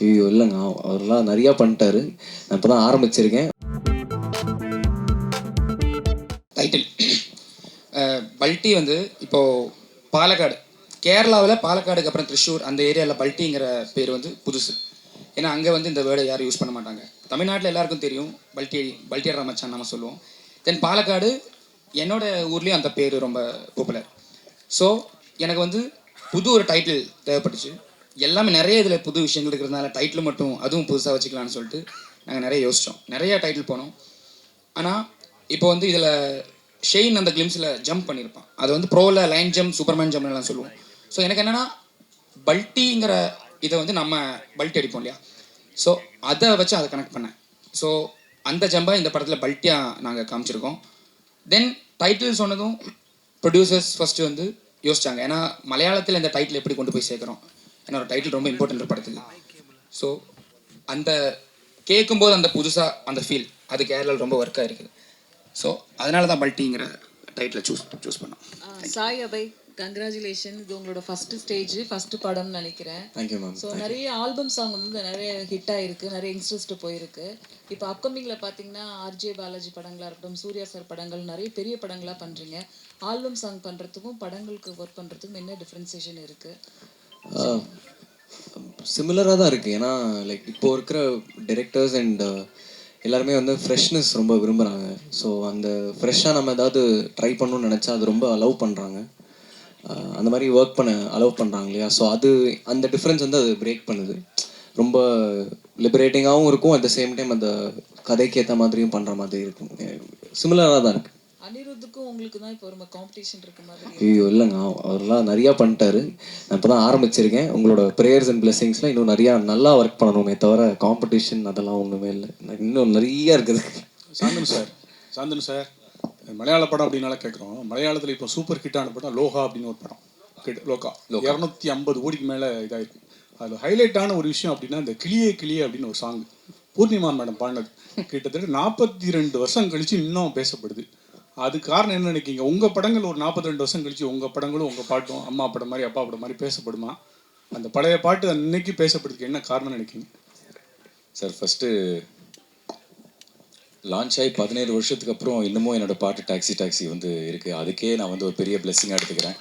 ஐயோ இல்லைங்க, அவரெல்லாம் நிறையா பண்ணிட்டாரு. நான் இப்போ தான் ஆரம்பிச்சிருக்கேன். டைட்டில் பல்ட்டி வந்து இப்போது பாலக்காடு, கேரளாவில் பாலக்காடுக்கு அப்புறம் திருச்சூர் அந்த ஏரியாவில் பல்ட்டிங்கிற பேர் வந்து புதுசு. ஏன்னா அங்கே வந்து இந்த வேர்டை யாரும் யூஸ் பண்ண மாட்டாங்க. தமிழ்நாட்டில் எல்லாருக்கும் தெரியும் பல்ட்டியர் மச்சான் நம்ம சொல்லுவோம். தென் பாலக்காடு என்னோட ஊர்லேயும் அந்த பேர் ரொம்ப பாப்புலர். ஸோ எனக்கு வந்து புது ஒரு டைட்டில் தேவைப்பட்டுச்சு. எல்லாமே நிறைய இதில் புது விஷயங்கள் இருக்கிறதுனால டைட்டில் மட்டும் அதுவும் புதுசாக வச்சுக்கலான்னு சொல்லிட்டு நாங்கள் நிறைய யோசித்தோம். நிறையா டைட்டில் போனோம். ஆனால் இப்போ வந்து இதில் ஷெயின் அந்த கிளிம்ஸில் ஜம்ப் பண்ணியிருப்பான். அது வந்து ப்ரோவில் லைன் ஜம்ப், சூப்பர்மேன் ஜம்ப்லாம் சொல்லுவோம். ஸோ எனக்கு என்னென்னா பல்ட்டிங்கிற இதை வந்து நம்ம பல்ட்டி அடிப்போம் இல்லையா, ஸோ அதை வச்சு அதை கனெக்ட் பண்ணேன். ஸோ அந்த ஜம்பை இந்த படத்தில் பல்ட்டியாக நாங்கள் காமிச்சிருக்கோம். தென் டைட்டில் சொன்னதும் ப்ரொடியூசர்ஸ் ஃபஸ்ட்டு வந்து யோசிச்சாங்க. ஏன்னா மலையாளத்தில் இந்த டைட்டில் எப்படி கொண்டு போய் சேர்க்குறோம், ஏன்னா ஒரு டைட்டில் ரொம்ப இம்பார்ட்டன்ட் படத்துக்கு. ஸோ அந்த கேட்கும்போது அந்த புதுசாக அந்த ஃபீல் அது கேரளாவில் ரொம்ப ஒர்க்காக இருக்குது. ஸோ அதனால தான் பல்ட்டிங்கிற டைட்டில் சூஸ் பண்ணோம். சாய் அபய், கங்க்ராச்சுலேஷன். இது உங்களோட ஃபர்ஸ்ட் ஸ்டேஜ், ஃபர்ஸ்ட் படம்னு நினைக்கிறேன். Thank you ma'am. ஸோ நிறைய ஆல்பம் சாங் வந்து நிறைய ஹிட் ஆகிருக்கு, நிறைய யங்ஸ்டர்ஸ்ட்டு போயிருக்கு. இப்போ அப்கமிங்கில் பார்த்தீங்கன்னா ஆர்ஜே பாலாஜி படங்களாக இருக்கட்டும், சூர்யா சார் படங்கள், நிறைய பெரிய படங்களாக பண்ணுறீங்க. ஆல்பம் சாங் பண்ணுறதுக்கும் படங்களுக்கு ஒர்க் பண்ணுறதுக்கும் என்ன டிஃப்ரென்சேஷன் இருக்குது? சிமிலராக தான் இருக்குது. ஏன்னா லைக் இப்போது இருக்கிற டிரெக்டர்ஸ் அண்ட் எல்லாருமே வந்து ஃப்ரெஷ்னஸ் ரொம்ப விரும்புகிறாங்க. ஸோ அந்த ஃப்ரெஷ்ஷாக நம்ம ஏதாவது ட்ரை பண்ணணும்னு நினச்சா அது ரொம்ப அலோவ் பண்ணுறாங்க. அந்த மாதிரி ஒர்க் பண்ண அலோவ் பண்ணுறாங்க இல்லையா. ஸோ அது அந்த டிஃப்ரென்ஸ் வந்து அது பிரேக் பண்ணுது. ரொம்ப லிபரேட்டிங்காகவும் இருக்கும், அட் த சேம் டைம் அந்த கதைக்கு ஏற்ற மாதிரியும் பண்ணுற மாதிரி இருக்கும். சிமிலராக தான் இருக்குது. அனிருத்துக்கும் உங்களுக்கு தான் இப்போ ஒரு காம்படிஷன் இருக்க மாதிரி. ஐயோ இல்லைங்க, அவரெல்லாம் நிறையா பண்ணிட்டாரு. நான் இப்போ தான் ஆரம்பிச்சிருக்கேன். உங்களோட ப்ரேயர்ஸ் அண்ட் பிளெஸிங்ஸ்லாம் இன்னும் நிறையா நல்லா ஒர்க் பண்ணணுமே தவிர காம்படிஷன் அதெல்லாம் ஒன்றுமே இல்லை. இன்னும் நிறையா இருக்குது. சாந்தனு சார் மலையாள படம் அப்படின்னால கேட்குறோம். மலையாளத்தில் இப்போ சூப்பர் ஹிட்டான படம் லோகா அப்படின்னு ஒரு படம். லோகா 250 கோடிக்கு மேலே இதாகிருக்கு. அதில் ஹைலைட்டான ஒரு விஷயம் அப்படின்னா இந்த கிளியே கிளியே அப்படின்னு ஒரு சாங் பூர்ணிமா மேடம் பாடினது கிட்டத்தட்ட 42 வருஷம் கழித்து இன்னும் பேசப்படுது. அது காரணம் என்ன நினைக்கிங்க? உங்கள் படங்கள் ஒரு 42 வருஷம் கழிச்சு உங்கள் படங்களும் உங்கள் பாட்டும் அம்மா படம் மாதிரி அப்பா படம் மாதிரி பேசப்படுமா? அந்த பழைய பாட்டு அன்னைக்கு பேசப்படுறதுக்கு என்ன காரணம் நினைக்கிங்க சார்? ஃபஸ்ட்டு லான்ச் ஆகி 17 வருஷத்துக்கு அப்புறம் இன்னமும் என்னோடய பாட்டு டாக்ஸி வந்து இருக்குது. அதுக்கே நான் வந்து ஒரு பெரிய பிளெஸ்ஸிங்காக எடுத்துக்கிறேன்.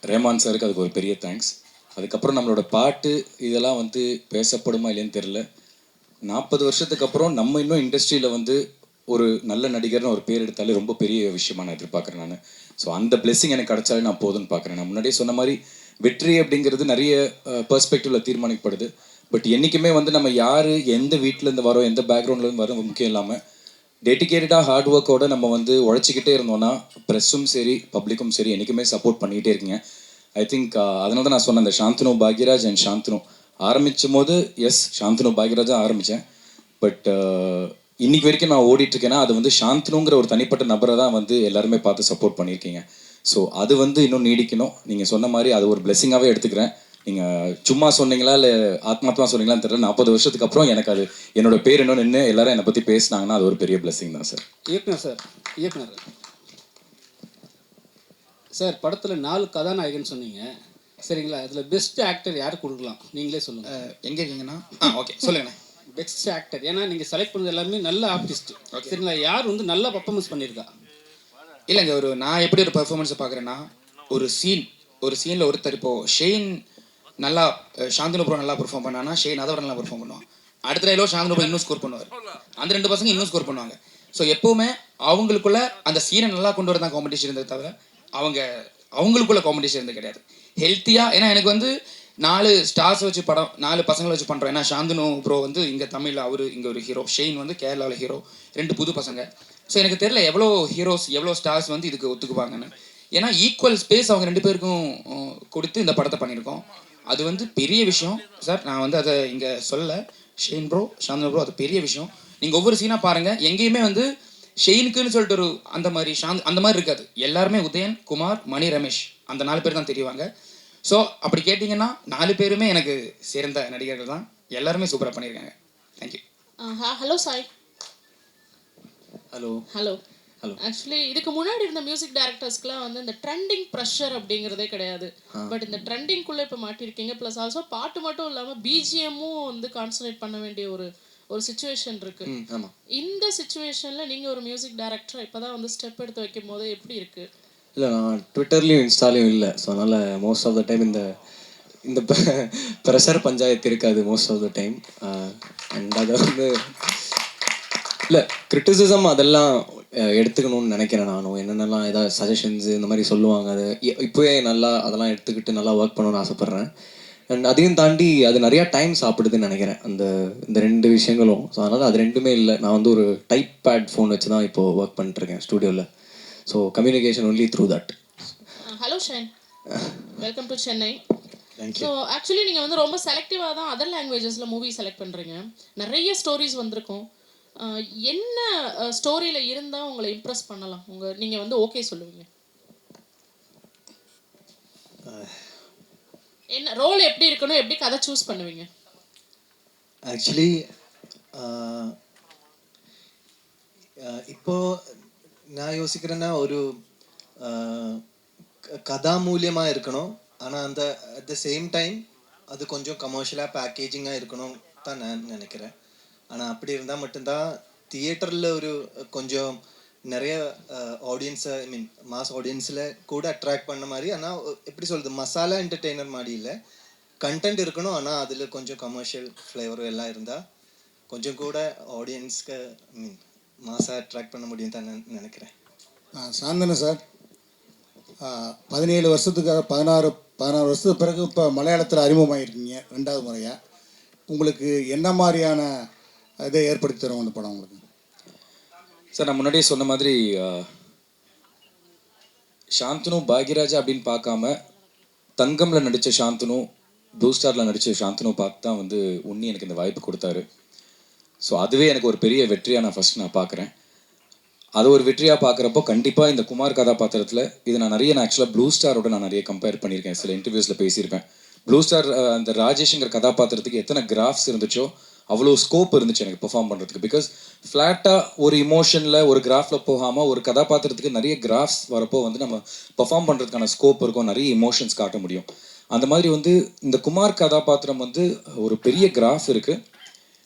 ரேமான் சாருக்கு அதுக்கு ஒரு பெரிய தேங்க்ஸ். அதுக்கப்புறம் நம்மளோட பாட்டு இதெல்லாம் வந்து பேசப்படுமா இல்லைன்னு தெரில. 40 வருஷத்துக்கு அப்புறம் நம்ம இன்னும் இண்டஸ்ட்ரியில் வந்து ஒரு நல்ல நடிகர்னு ஒரு பேர் எடுத்தாலே ரொம்ப பெரிய விஷயமா நான் எதிர்பார்க்குறேன் நான். ஸோ அந்த பிளெஸ்ஸிங் எனக்கு கிடைச்சாலே நான் போதுன்னு பார்க்குறேன். நான் முன்னாடியே சொன்ன மாதிரி வெற்றி அப்படிங்கிறது நிறைய பெர்ஸ்பெக்டிவில் தீர்மானிக்கப்படுது. பட் என்றைக்குமே வந்து நம்ம யார் எந்த வீட்டிலேருந்து வரோம், எந்த பேக்ரவுண்ட்லேருந்து வரோம் முக்கியம் இல்லாமல் டெடிக்கேட்டடாக ஹார்ட் ஒர்க்கோடு நம்ம வந்து உழைச்சிக்கிட்டே இருந்தோம்னா ப்ரெஸ்ஸும் சரி பப்ளிக்கும் சரி என்றைக்குமே சப்போர்ட் பண்ணிக்கிட்டே இருக்கீங்க. ஐ திங்க் அதனால தான் நான் சொன்னேன் இந்த சாந்தனு பாக்யராஜ் அண்ட் சாந்தனு ஆரம்பிக்கும் போது சாந்தனு பாக்யராஜாக ஆரம்பித்தேன். பட் இன்னைக்கு வரைக்கும் நான் ஓடிட்டுருக்கேன்னா அது வந்து சாந்தனுங்கிற ஒரு தனிப்பட்ட நபரை தான் வந்து எல்லாருமே பார்த்து சப்போர்ட் பண்ணியிருக்கீங்க. ஸோ அது வந்து இன்னும் நீடிக்கணும். நீங்கள் சொன்ன மாதிரி அது ஒரு பிளெஸ்ஸிங்காகவே எடுத்துக்கிறேன். நீங்கள் சும்மா சொன்னீங்களா இல்லை ஆத்மாத்மா சொன்னீங்களான்னு தெரியல. 40 வருஷத்துக்கு அப்புறம் எனக்கு அது என்னோட பேர் இன்னும் நின்று எல்லாரும் என்னை பற்றி பேசினாங்கன்னா அது ஒரு பெரிய பிளெஸ்ஸிங் தான் சார். இயக்குனர் சார் படத்தில் 4 கதாநாயகன் சொன்னீங்க சரிங்களா? அதில் பெஸ்ட் ஆக்டர் யார் கொடுக்கலாம் நீங்களே சொல்லுங்கள். எங்கே இருக்கீங்கன்னா ஓகே சொல்லுங்கண்ணே. பெஸ்ட் ஆக்டர் ஏன்னா நீங்கள் செலக்ட் பண்ணது எல்லாமே நல்ல ஆர்டிஸ்ட் சரிங்களா? யார் வந்து நல்லா பர்ஃபார்மன்ஸ் பண்ணியிருக்கா? இல்லைங்க, நான் எப்படி ஒரு பர்ஃபார்மன்ஸை பார்க்குறேன்னா ஒரு சீனில் ஒருத்தர் இப்போது ஷெயின் நல்லா சாந்தனு ப்ரோ நல்லா பெர்ஃபார்ம் பண்ணான்னா ஷெயின் அதை விட நல்லா பெர்ஃபார்ம் பண்ணுவான். அடுத்த டைலோ சாந்தனு ப்ரோ இன்னும் ஸ்கோர் பண்ணுவார். அந்த 2 பசங்க இன்னும் ஸ்கோர் பண்ணுவாங்க. ஸோ எப்போவுமே அவங்களுக்குள்ள அந்த சீனை நல்லா கொண்டு வரதான் காம்படிஷன் இருந்தது தவிர அவங்களுக்குள்ள காம்படிஷன் இருந்தது கிடையாது. ஹெல்த்தியாக ஏன்னா எனக்கு வந்து 4 ஸ்டார்ஸ் வச்சு படம் 4 பசங்களை வச்சு பண்ணுறோம். ஏன்னா சாந்தனு ப்ரோ வந்து இங்கே தமிழில் அவர் இங்கே ஒரு ஹீரோ, ஷெயின் வந்து கேரளாவில் ஹீரோ, 2 புது பசங்க. ஸோ எனக்கு தெரியல எவ்வளோ ஹீரோஸ் எவ்வளோ ஸ்டார்ஸ் வந்து இதுக்கு ஒத்துக்குவாங்கன்னு. ஏன்னா ஈக்குவல் ஸ்பேஸ் அவங்க 2 பேருக்கும் கொடுத்து இந்த படத்தை பண்ணியிருக்கோம். அது வந்து பெரிய விஷயம் சார். நான் வந்து அதை இங்கே சொல்லலை. ஷெயின் ப்ரோ சாந்தனு ப்ரோ அது பெரிய விஷயம். நீங்கள் ஒவ்வொரு சீனாக பாருங்கள், எங்கேயுமே வந்து ஷெயினுக்குன்னு சொல்லிட்டு ஒரு அந்த மாதிரி இருக்காது. எல்லாருமே உதயன், குமார், மணி, ரமேஷ் அந்த 4 பேர் தான் தெரியுவாங்க. ஸோ அப்படி கேட்டிங்கன்னா 4 பேருமே எனக்கு சேர்ந்த நடிகர்கள் தான். எல்லாருமே சூப்பராக பண்ணியிருக்காங்க. Thank you. Hello Sai. Hello. Actually இதுக்கு முன்னாடி இருந்த மியூசிக் டைரக்டர்ஸ்க்குலாம் வந்து இந்த ட்ரெண்டிங் ப்ரெஷர் அப்படிங்கிறதே கிடையாது. பட் இந்த ட்ரெண்டிங்குள்ளே இப்போ மாட்டிருக்கீங்க. ப்ளஸ் ஆல்சோ பாட்டு மட்டும் இல்லாமல் பிஜிஎம்மும் வந்து கான்சன்ட்ரேட் பண்ண வேண்டிய ஒரு ஒரு சுச்சுவேஷன் இருக்கு. இந்த சுச்சுவேஷன்ல நீங்க ஒரு மியூசிக் டைரக்டர் இப்பதான் வந்து ஸ்டெப் எடுத்து வைக்கும் போது எப்படி இருக்கு? இல்லை, நான் ட்விட்டர்லேயும் இன்ஸ்டாலையும் இல்லை. ஸோ அதனால் மோஸ்ட் ஆஃப் த டைம் இந்த இந்த ப்ரெஷர் பஞ்சாயத்து இருக்காது most of the time. And அதை வந்து இல்லை, கிரிட்டிசிசம் அதெல்லாம் எடுத்துக்கணும்னு நினைக்கிறேன். நானும் என்னென்னலாம் ஏதாவது சஜஷன்ஸ் இந்த மாதிரி சொல்லுவாங்க, அது இப்போவே நல்லா அதெல்லாம் எடுத்துக்கிட்டு நல்லா ஒர்க் பண்ணணும்னு ஆசைப்பட்றேன். அண்ட் அதையும் தாண்டி அது நிறையா டைம் சாப்பிடுதுன்னு நினைக்கிறேன் இந்த ரெண்டு விஷயங்களும். ஸோ அதனால் அது ரெண்டுமே இல்லை. நான் வந்து ஒரு டைப் பேட் ஃபோன் வச்சு தான் இப்போது ஒர்க் பண்ணிட்டுருக்கேன் ஸ்டூடியோவில். So communication only through that. Hello Shine, welcome to Chennai. So actually நீங்கள் வந்து ரொம்ப செலக்டிவாக தான் அதர் லாங்குவேஜஸில் மூவி செலக்ட் பண்ணுறீங்க. நிறைய ஸ்டோரிஸ் வந்திருக்கும். என்ன ஸ்டோரியில் இருந்தால் உங்களை இம்ப்ரெஸ் பண்ணலாம், நீங்கள் வந்து ஓகே சொல்லுவீங்க? என்ன ரோல் எப்படி இருக்கணும், எப்படி கதை சூஸ் பண்ணுவீங்க? ஆக்சுவலி இப்போ நான் யோசிக்கிறேன்னா ஒரு கதாமூல்யமாக இருக்கணும். ஆனால் அந்த அட் த சேம் டைம் அது கொஞ்சம் கமர்ஷியலாக பேக்கேஜிங்காக இருக்கணும் தான் நான் நினைக்கிறேன். ஆனால் அப்படி இருந்தால் மட்டும்தான் தியேட்டரில் ஒரு கொஞ்சம் நிறைய ஆடியன்ஸை ஐ மீன் மாஸ் ஆடியன்ஸில் கூட அட்ராக்ட் பண்ண மாதிரி. ஆனால் எப்படி சொல்கிறது, மசாலா என்டர்டெய்னர் மாதிரி இல்லை, கண்டென்ட் இருக்கணும். ஆனால் அதில் கொஞ்சம் கமர்ஷியல் ஃப்ளேவரும் எல்லாம் இருந்தால் கொஞ்சம் கூட ஆடியன்ஸ்க்கு ஐ மீன் மாஸாக அட்ராக்ட் பண்ண முடியும் தான் நினைக்கிறேன். சாந்தனு சார், 17 வருஷத்துக்காக 16 வருஷத்துக்கு பிறகு இப்போ மலையாளத்தில் அறிமுகமாகிருக்கீங்க 2வது முறையாக. உங்களுக்கு என்ன மாதிரியான இதை ஏற்படுத்தி தரும் அந்த படம் உங்களுக்கு? சார், நான் முன்னாடியே சொன்ன மாதிரி சாந்தனு பாக்யராஜா அப்படின்னு பார்க்காம தங்கம்ல நடித்த சாந்தனு, ப்ளூ ஸ்டாரில் நடித்த சாந்தனு பார்த்து தான் வந்து உன்னி எனக்கு இந்த வாய்ப்பு கொடுத்தாரு. ஸோ அதுவே எனக்கு ஒரு பெரிய வெற்றியாக நான் பார்க்குறேன். அது ஒரு வெற்றியாக பார்க்குறப்போ கண்டிப்பாக இந்த குமார் கதாபாத்திரத்தில் இது நான் ஆக்சுவலாக ப்ளூ ஸ்டாரோட நான் நிறைய கம்பேர் பண்ணியிருக்கேன், சில இன்டர்வியூஸில் பேசியிருப்பேன். ப்ளூ ஸ்டார் அந்த ராஜேஷ்ங்கிற கதாபாத்திரத்துக்கு எத்தனை கிராஃப்ஸ் இருந்துச்சோ அவ்வளோ ஸ்கோப் இருந்துச்சு எனக்கு பெர்ஃபார்ம் பண்ணுறதுக்கு. பிகாஸ் ஃப்ளாட்டாக ஒரு இமோஷனில் ஒரு கிராஃபில் போகாமல் ஒரு கதாபாத்திரத்துக்கு நிறைய கிராஃப்ஸ் வரப்போ வந்து நம்ம பெர்ஃபார்ம் பண்ணுறதுக்கான ஸ்கோப் இருக்கும், நிறைய இமோஷன்ஸ் காட்ட முடியும். அந்த மாதிரி வந்து இந்த குமார் கதாபாத்திரம் வந்து ஒரு பெரிய கிராஃப் இருக்குது,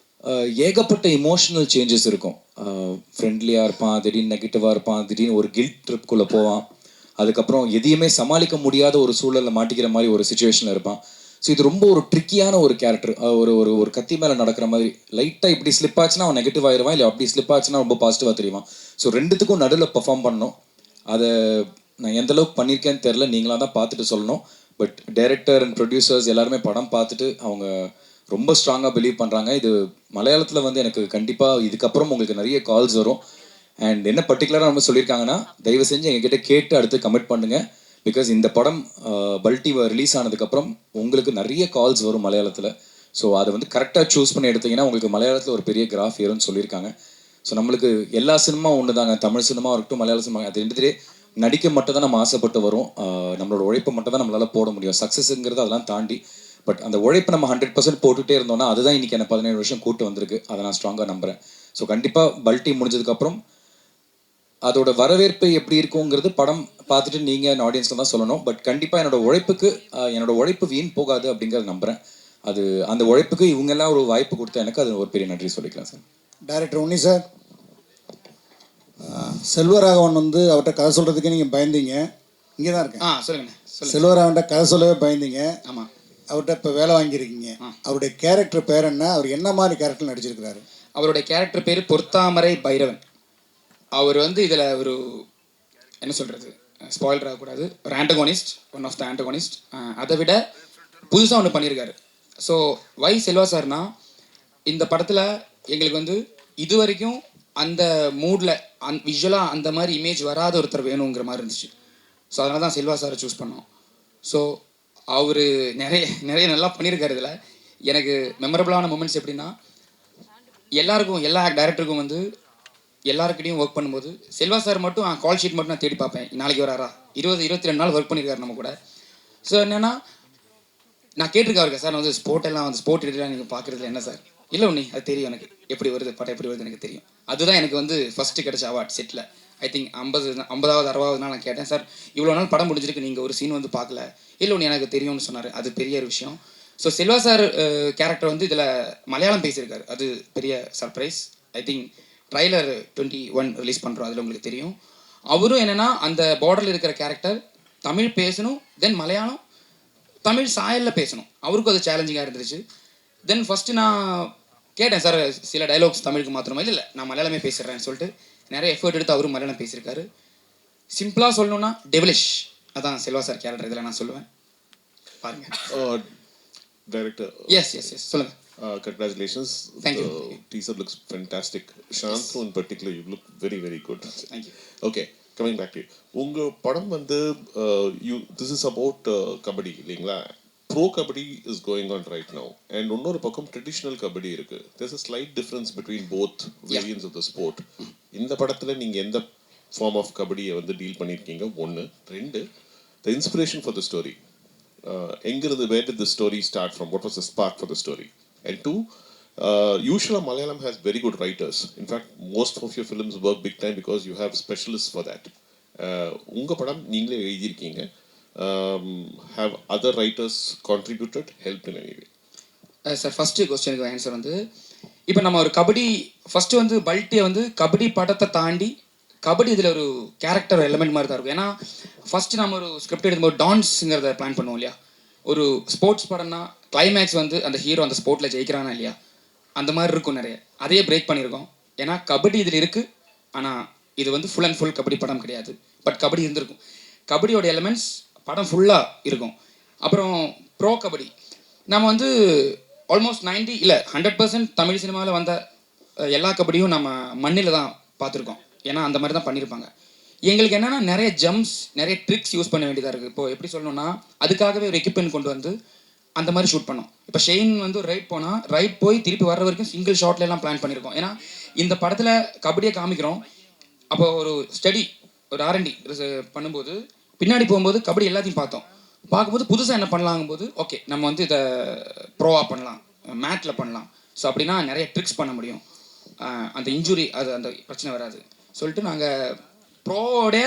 ஏகப்பட்ட இமோஷனல் சேஞ்சஸ் இருக்கும். ஃப்ரெண்ட்லியாக இருப்பான், திடீர்னு நெகட்டிவாக இருப்பான், திடீர்னு ஒரு கில்ட் ட்ரிப்குள்ளே போவான், அதுக்கப்புறம் எதையுமே சமாளிக்க முடியாத ஒரு சூழலில் மாட்டிக்கிற மாதிரி ஒரு சுச்சுவேஷனில் இருப்பான். ஸோ இது ரொம்ப ஒரு ட்ரிக்கியான ஒரு கேரக்டர். ஒரு கத்தி மேலே நடக்கிற மாதிரி லைட்டாக இப்படி ஸ்லிப் ஆச்சுன்னா அவன் நெகட்டிவ் ஆயிடுவான், இல்லை அப்படி ஸ்லிப் ஆச்சுன்னா ரொம்ப பாசிட்டிவாக தெரியுவான். ஸோ ரெண்டுத்துக்கும் நடுவில் பெர்ஃபார்ம் பண்ணணும். அதை நான் எந்த அளவுக்கு பண்ணியிருக்கேன்னு தெரில, நீங்களாக தான் பார்த்துட்டு சொல்லணும். பட் டைரக்டர் அண்ட் ப்ரொடியூசர்ஸ் எல்லாருமே படம் பார்த்துட்டு அவங்க ரொம்ப ஸ்ட்ராங்காக பிலீவ் பண்ணுறாங்க. இது மலையாளத்தில் வந்து எனக்கு கண்டிப்பாக இதுக்கப்புறம் உங்களுக்கு நிறைய கால்ஸ் வரும். அண்ட் என்ன பர்டிகுலராக நம்ம சொல்லியிருக்காங்கன்னா, தயவு செஞ்சு எங்ககிட்ட கேட்டு அடுத்து கமிட் பண்ணுங்கள். பிகாஸ் இந்த படம் பல்டி ரிலீஸ் ஆனதுக்கப்புறம் உங்களுக்கு நிறைய கால்ஸ் வரும் மலையாளத்தில். ஸோ அதை வந்து கரெக்டாக சூஸ் பண்ணி எடுத்திங்கன்னா உங்களுக்கு மலையாளத்தில் ஒரு பெரிய கிராஃப் ஏறும்னு சொல்லியிருக்காங்க. ஸோ நம்மளுக்கு எல்லா சினிமா ஒன்று தாங்க, தமிழ் சினிமா இருக்கட்டும் மலையாள சினிமா, அது ரெண்டுத்திலே நடிக்க மட்டும் தான் நம்ம ஆசைப்பட்டு வரும். நம்மளோட உழைப்பை மட்டும் தான் நம்மளால் போட முடியும். சக்ஸஸ்ங்கிறது அதெல்லாம் தாண்டி. பட் அந்த உழைப்பை நம்ம 100% போட்டுகிட்டே இருந்தோம்னா அதுதான் இன்றைக்கி எனக்கு 17 வருஷம் கூட்டு வந்திருக்கு. அதை நான் ஸ்ட்ராங்காக நம்புகிறேன். ஸோ கண்டிப்பாக பல்டி முடிஞ்சதுக்கப்புறம் அதோட வரவேற்பு எப்படி இருக்குங்கிறது படம் பார்த்துட்டு நீங்கள் ஆடியன்ஸில் தான் சொல்லணும். பட் கண்டிப்பாக என்னோட உழைப்பு வீண் போகாது அப்படிங்கிறத நம்புகிறேன். அது அந்த உழைப்புக்கு இவங்கெல்லாம் ஒரு வாய்ப்பு கொடுத்தா எனக்கு அது ஒரு பெரிய நன்றி சொல்லிக்கலாம் சார். டைரக்டர் உன்னி சார், செல்வராகவன் வந்து அவர்கிட்ட கதை சொல்கிறதுக்கே நீங்கள் பயந்தீங்க. இங்கே தான் இருக்கேன். சொல்லுங்கண்ணே. செல்வராகவன்கிட்ட கதை சொல்லவே பயந்தீங்க. ஆமாம். அவர்கிட்ட இப்போ வேலை வாங்கியிருக்கீங்க. அவருடைய கேரக்டர் பேர் என்ன? அவர் என்ன மாதிரி கேரக்டர் நடிச்சிருக்கிறாரு? அவருடைய கேரக்டர் பேர் பொற்தாமரை பைரவன். அவர் வந்து இதில் ஒரு என்ன சொல்கிறது, ஸ்பாயிலர் ஆகக்கூடாது, ஒரு antagonist, one of the antagonist. அதை விட புதுசாக ஒன்று பண்ணியிருக்காரு. ஸோ வை செல்வா சார்னா, இந்த படத்தில் எங்களுக்கு வந்து இது வரைக்கும் அந்த மூடில் விஷுவலாக அந்த மாதிரி இமேஜ் வராத ஒருத்தர் வேணுங்கிற மாதிரி இருந்துச்சு. ஸோ அதனால தான் செல்வா சாரை சூஸ் பண்ணோம். ஸோ அவர் நிறைய நல்லா பண்ணியிருக்காரு. இதில் எனக்கு மெமரபிளான மூமெண்ட்ஸ் எப்படின்னா, எல்லாருக்கும் எல்லா டைரக்டருக்கும் வந்து எல்லாருக்கிட்டையும் ஒர்க் பண்ணும்போது செல்வா சார் மட்டும் கால் ஷீட் மட்டும் நான் தேடி பார்ப்பேன், நாளைக்கு வராரா, 22 நாள் ஒர்க் பண்ணியிருக்காரு நம்ம கூட. ஸோ என்னென்னா நான் கேட்டிருக்கேன் அவருக்கு, சார் நான் வந்து ஸ்போர்ட் எடிட்டராக நீங்கள் பார்க்குறதுல என்ன சார்? இல்லை உன்னி அது தெரியும் எனக்கு, எப்படி வருது படம் எப்படி வருது எனக்கு தெரியும். அதுதான் எனக்கு வந்து ஃபஸ்ட்டு கிடைச்ச அவார்ட் செட்டில். ஐ திங்க் 50வது 60வது நாள் நான் கேட்டேன், சார் இவ்வளோ நாள் படம் முடிஞ்சிருக்கு, நீங்கள் ஒரு சீன் வந்து பார்க்கல. இல்லை ஒன்று எனக்கு தெரியும்னு சொன்னார். அது பெரிய ஒரு விஷயம். ஸோ செல்வா சார் கேரக்டர் வந்து இதில் மலையாளம் பேசியிருக்காரு. அது பெரிய surprise. I think trailer 21 release பண்ணுறோம், அதில் உங்களுக்கு தெரியும். அவரும் என்னென்னா அந்த பார்டரில் இருக்கிற கேரக்டர் தமிழ் பேசணும், தென் மலையாளம் தமிழ் சாயலில் பேசணும். அவருக்கும் அது சேலஞ்சிங்காக இருந்துச்சு. தென் ஃபஸ்ட்டு நான் கேட்டேன், சார் சில டைலாக்ஸ் தமிழுக்கு மாத்திரமா? இல்லை நான் மலையாளமே பேசுகிறேன்னு சொல்லிட்டு நிறைய எஃபர்ட் எடுத்து அவரும் மலையாளம் பேசியிருக்காரு. சிம்பிளாக சொல்லணும்னா டெவலிஷ், அதான் செல்வா சார் கேரக்டர் இதில் நான் சொல்லுவேன். பாருங்கள். Director. Yes, சொல்லுங்கள். Congratulations. Thank you. The teaser looks fantastic. Shanthu in particular, you look very, very good. Thank you. Okay, coming back to you. உங்கள் படம் வந்து this is about கபடி இல்லைங்களா? Bro kabaddi is going on right now. And இன்னொரு பக்கம் traditional kabaddi இருக்கு. There's a slight difference between both variants of the sport. இந்த படத்தில் நீங்கள் எந்த ஃபார்ம் ஆஃப் கபடியை வந்து டீல் பண்ணியிருக்கீங்க? 1. 2, the inspiration for the story. எங்கிருந்து, where did the story start from? What was the spark for the story? And 2, usually Malayalam has very good writers. In fact, most of your films work big time because you have specialists for that. உங்கள் படம் நீங்களே எழுதியிருக்கீங்க. Have other writers contributed, helped in any way? Sir first கொஸ்டினுக்கு answer வந்து, இப்போ நம்ம ஒரு kabaddi first வந்து பல்ட்டியை வந்து கபடி படத்தை தாண்டி கபடி இதில் ஒரு கேரக்டர் எலிமெண்ட் மாதிரி தான் இருக்கும். ஏன்னா ஃபஸ்ட்டு நம்ம ஒரு ஸ்கிரிப்ட் எடுக்கும்போது டான்ஸுங்கிறத பிளான் பண்ணுவோம் இல்லையா? ஒரு ஸ்போர்ட்ஸ் படம்னா கிளைமேக்ஸ் வந்து அந்த ஹீரோ அந்த ஸ்போர்ட்டில் ஜெயிக்கிறானா இல்லையா, அந்த மாதிரி இருக்கும் நிறைய. அதையே பிரேக் பண்ணியிருக்கோம். ஏன்னா கபடி இதில் இருக்குது, ஆனால் இது வந்து ஃபுல் அண்ட் ஃபுல் கபடி படம் கிடையாது. பட் கபடி இருந்திருக்கும். கபடியோட எலிமெண்ட்ஸ் படம் ஃபுல்லாக இருக்கும். அப்புறம் ப்ரோ கபடி நம்ம வந்து ஆல்மோஸ்ட் 100% தமிழ் சினிமாவில் வந்த எல்லா கபடியும் நம்ம மண்ணில் தான் பார்த்துருக்கோம். ஏன்னா அந்த மாதிரி தான் பண்ணியிருப்பாங்க. எங்களுக்கு என்னென்னா நிறைய ஜம்ப்ஸ், நிறைய ட்ரிக்ஸ் யூஸ் பண்ண வேண்டியதாக இருக்குது. இப்போ எப்படி சொல்லணும்னா அதுக்காகவே ஒரு எக்யூப்மெண்ட் கொண்டு வந்து அந்த மாதிரி ஷூட் பண்ணோம். இப்போ ஷெயின் வந்து ரைட் போய் திருப்பி வர்ற வரைக்கும் சிங்கிள் ஷாட்லாம் பிளான் பண்ணியிருக்கோம். ஏன்னா இந்த படத்தில் கபடியை காமிக்கிறோம். அப்போ ஒரு ஸ்டடி, ஒரு R&D பண்ணும்போது பின்னாடி போகும்போது கபடி எல்லாத்தையும் பார்க்கும்போது புதுசாக என்ன பண்ணலாங்கும்போது, ஓகே நம்ம வந்து இதை ப்ரோவாக பண்ணலாம், மேட்டில் பண்ணலாம். ஸோ அப்படின்னா நிறைய ட்ரிக்ஸ் பண்ண முடியும், அந்த இன்ஜுரி அந்த பிரச்சனை வராது சொல்லிட்டு நாங்கள் ப்ரோவோடைய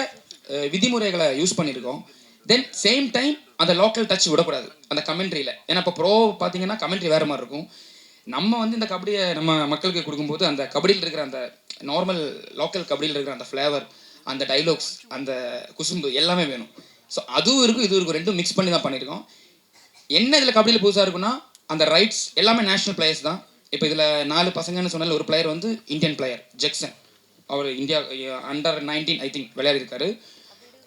விதிமுறைகளை யூஸ் பண்ணியிருக்கோம். தென் சேம் டைம் அந்த லோக்கல் டச் விடக்கூடாது அந்த கமெண்ட்ரியில். ஏன்னா இப்போ ப்ரோ பார்த்தீங்கன்னா கமெண்ட்ரி வேறு மாதிரி இருக்கும். நம்ம வந்து இந்த கபடியை நம்ம மக்களுக்கு கொடுக்கும்போது அந்த கபடியில் இருக்கிற அந்த நார்மல் லோக்கல் கபடியில் இருக்கிற அந்த ஃப்ளேவர், அந்த டைலாக்ஸ், அந்த குசும்பு எல்லாமே வேணும். ஸோ அதுவும் இருக்கும், இதுவும் இருக்கும், ரெண்டும் மிக்ஸ் பண்ணி தான் பண்ணியிருக்கோம். என்ன இதில் கபடியில் புதுசாக இருக்குன்னா அந்த ரைட்ஸ் எல்லாமே நேஷ்னல் பிளேயர்ஸ் தான். இப்போ இதில் 4 பசங்கன்னு சொன்னால ஒரு பிளேயர் வந்து இந்தியன் பிளேயர் ஜெக்சன், அவர் இந்தியா அண்டர் 19 ஐ திங்க் விளையாடிருக்காரு.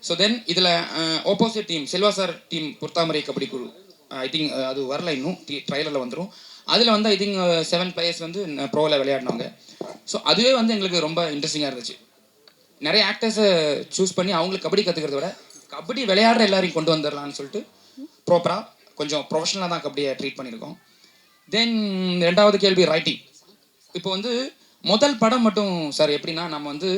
ஸோ தென் இதில் opposite team Selva sir team பொறுத்தாமரை கபடி குழு, ஐ திங்க் அது வரல இன்னும், ட்ரைலரில் வந்துடும். அதில் வந்து ஐ திங்க் 7 பிளேயர்ஸ் வந்து ப்ரோவில் விளையாடினாங்க. ஸோ அதுவே வந்து எங்களுக்கு ரொம்ப இன்ட்ரெஸ்டிங்காக இருந்துச்சு. நிறைய ஆக்டர்ஸை சூஸ் பண்ணி அவங்களுக்கு கபடி கற்றுக்கிறத விட கபடி விளையாடுற எல்லாரையும் கொண்டு வந்துடலான்னு சொல்லிட்டு ப்ராப்பராக கொஞ்சம் ப்ரொஃபஷனலாக தான் கபடியை ட்ரீட் பண்ணியிருக்கோம். தென் 2வது கேள்வி ரைட்டிங். இப்போ வந்து முதல் படம் மட்டும் சார் எப்படின்னா நம்ம வந்து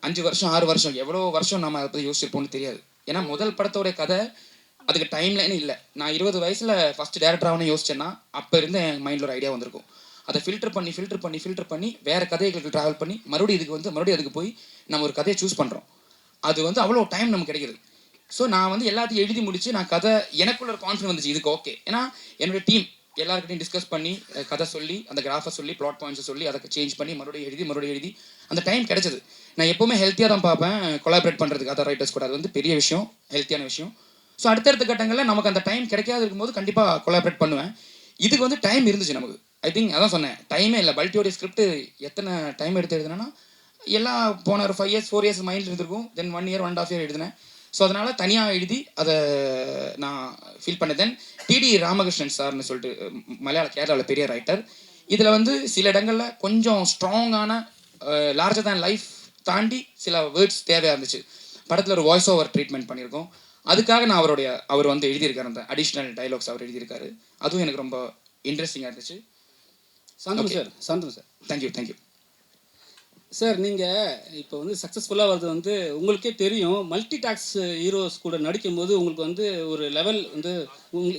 5 வருஷம் 6 வருஷம் எவ்வளோ வருஷம் நம்ம அதை பற்றி யோசிச்சிருப்போம்னு தெரியாது. ஏன்னா முதல் படத்தோடைய கதை அதுக்கு டைம்லைனே இல்லை. நான் 20 வயசில் ஃபஸ்ட்டு டேரக்டராகனு யோசிச்சேன்னா அப்போ இருந்து என் மைண்டில் ஒரு ஐடியா வந்திருக்கும். அதை ஃபில்டர் பண்ணி வேறு கதைகளுக்கு ட்ராவல் பண்ணி மறுபடியும் அதுக்கு போய் நம்ம ஒரு கதையை சூஸ் பண்ணுறோம். அது வந்து அவ்வளோ டைம் நமக்கு கிடைக்குது. ஸோ நான் வந்து எல்லாத்தையும் எழுதி முடிச்சு நான் கதை எனக்குள்ள ஒரு கான்ஃபிடன்ஸ் வந்துச்சு இதுக்கு ஓகே. ஏன்னா என்னோடய டீம் எல்லாருக்கிட்டையும் டிஸ்கஸ் பண்ணி கதை சொல்லி அந்த கிராஃபை சொல்லி பிளாட் பாயிண்ட்ஸை சொல்லி அதை சேஞ்ச் பண்ணி மறுபடியும் எழுதி அந்த டைம் கிடைச்சது. நான் எப்போவுமே ஹெல்த்தியாக தான் பார்ப்பேன் கொலாபரேட் பண்ணுறதுக்கு அதர் ரைட்டர்ஸ் கூட. அது வந்து பெரிய விஷயம், ஹெல்த்தியான விஷயம். ஸோ அடுத்தடுத்த கட்டங்களில் நமக்கு அந்த டைம் கிடைக்காது இருக்கும்போது கண்டிப்பாக கொலாபரேட் பண்ணுவேன். இதுக்கு வந்து டைம் இருந்துச்சு நமக்கு. ஐ திங்க் அதான் சொன்னேன், டைமே இல்லை. பல்ட்டியோடைய ஸ்கிரிப்ட் எத்தனை டைம் எடுத்து எழுதுனா எல்லாம் போன ஒரு 5 years 4 years மைண்டில் இருந்திருக்கும். தென் 1 year 1.5 year எழுதினேன். ஸோ அதனால் தனியாக எழுதி அதை நான் ஃபீல் பண்ணேன். தென் டிடி ராமகிருஷ்ணன் சார்னு சொல்லிட்டு கேரளாவில் பெரிய ரைட்டர். இதில் வந்து சில இடங்களில் கொஞ்சம் ஸ்ட்ராங்கான லார்ஜர் தேன் லைஃப் தாண்டி சில வேர்ட்ஸ் தேவையாக இருந்துச்சு. படத்தில் ஒரு வாய்ஸ் ஓவர் ட்ரீட்மெண்ட் பண்ணியிருக்கோம். அதுக்காக நான் அவர் வந்து எழுதியிருக்காரு, அந்த அடிஷ்னல் டைலாக்ஸ் அவர் எழுதியிருக்காரு. அதுவும் எனக்கு ரொம்ப இன்ட்ரெஸ்டிங்காக இருந்துச்சு. Santhanu sir thank you sir. நீங்கள் இப்போ வந்து சக்ஸஸ்ஃபுல்லாக வர்றது வந்து உங்களுக்கே தெரியும். மல்டி டாக்ஸ் ஹீரோஸ் கூட நடிக்கும் போது உங்களுக்கு வந்து ஒரு லெவல் வந்து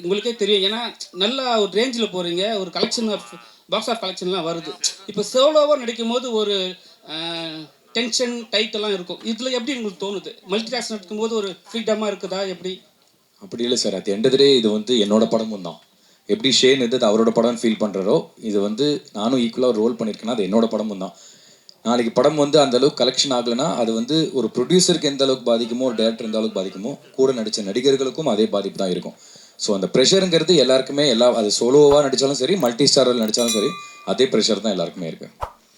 உங்களுக்கே தெரியும். ஏன்னா நல்லா ஒரு ரேஞ்சில் போகிறீங்க, ஒரு கலெக்ஷன் ஆஃப் பாக்ஸ் ஆஃப் கலெக்ஷன்லாம் வருது. இப்போ சோலோவாக நடிக்கும் போது ஒரு டென்ஷன் டைட் எல்லாம் இருக்கும். இதில் எப்படி உங்களுக்கு தோணுது? மல்டி டாஸ்க் நடக்கும்போது ஒரு ஃப்ரீடமாக இருக்குதா எப்படி? அப்படி இல்லை சார், அது எண்ட் ஆஃப் தி டே இது வந்து என்னோட படமும் தான். எப்படி ஷேன் இது அவரோட படம் ஃபீல் பண்ணுறாரோ, இது வந்து நானும் ஈக்குவலாக ரோல் பண்ணியிருக்கேன்னா அது என்னோட படமும் தான். நாளைக்கு படம் வந்து அந்த அளவுக்கு கலெக்ஷன் ஆகலைன்னா அது வந்து ஒரு ப்ரொடியூசருக்கு எந்த அளவுக்கு பாதிக்குமோ, ஒரு டேரக்டர் எந்த அளவுக்கு பாதிக்குமோ, கூட நடித்த நடிகர்களுக்கும் அதே பாதிப்பு தான் இருக்கும். ஸோ அந்த ப்ரெஷருங்கிறது எல்லாருக்குமே அது சோலோவாக நடித்தாலும் சரி, மல்டி ஸ்டாரில் நடித்தாலும் சரி, அதே ப்ரெஷர் தான் எல்லாருக்குமே இருக்குது.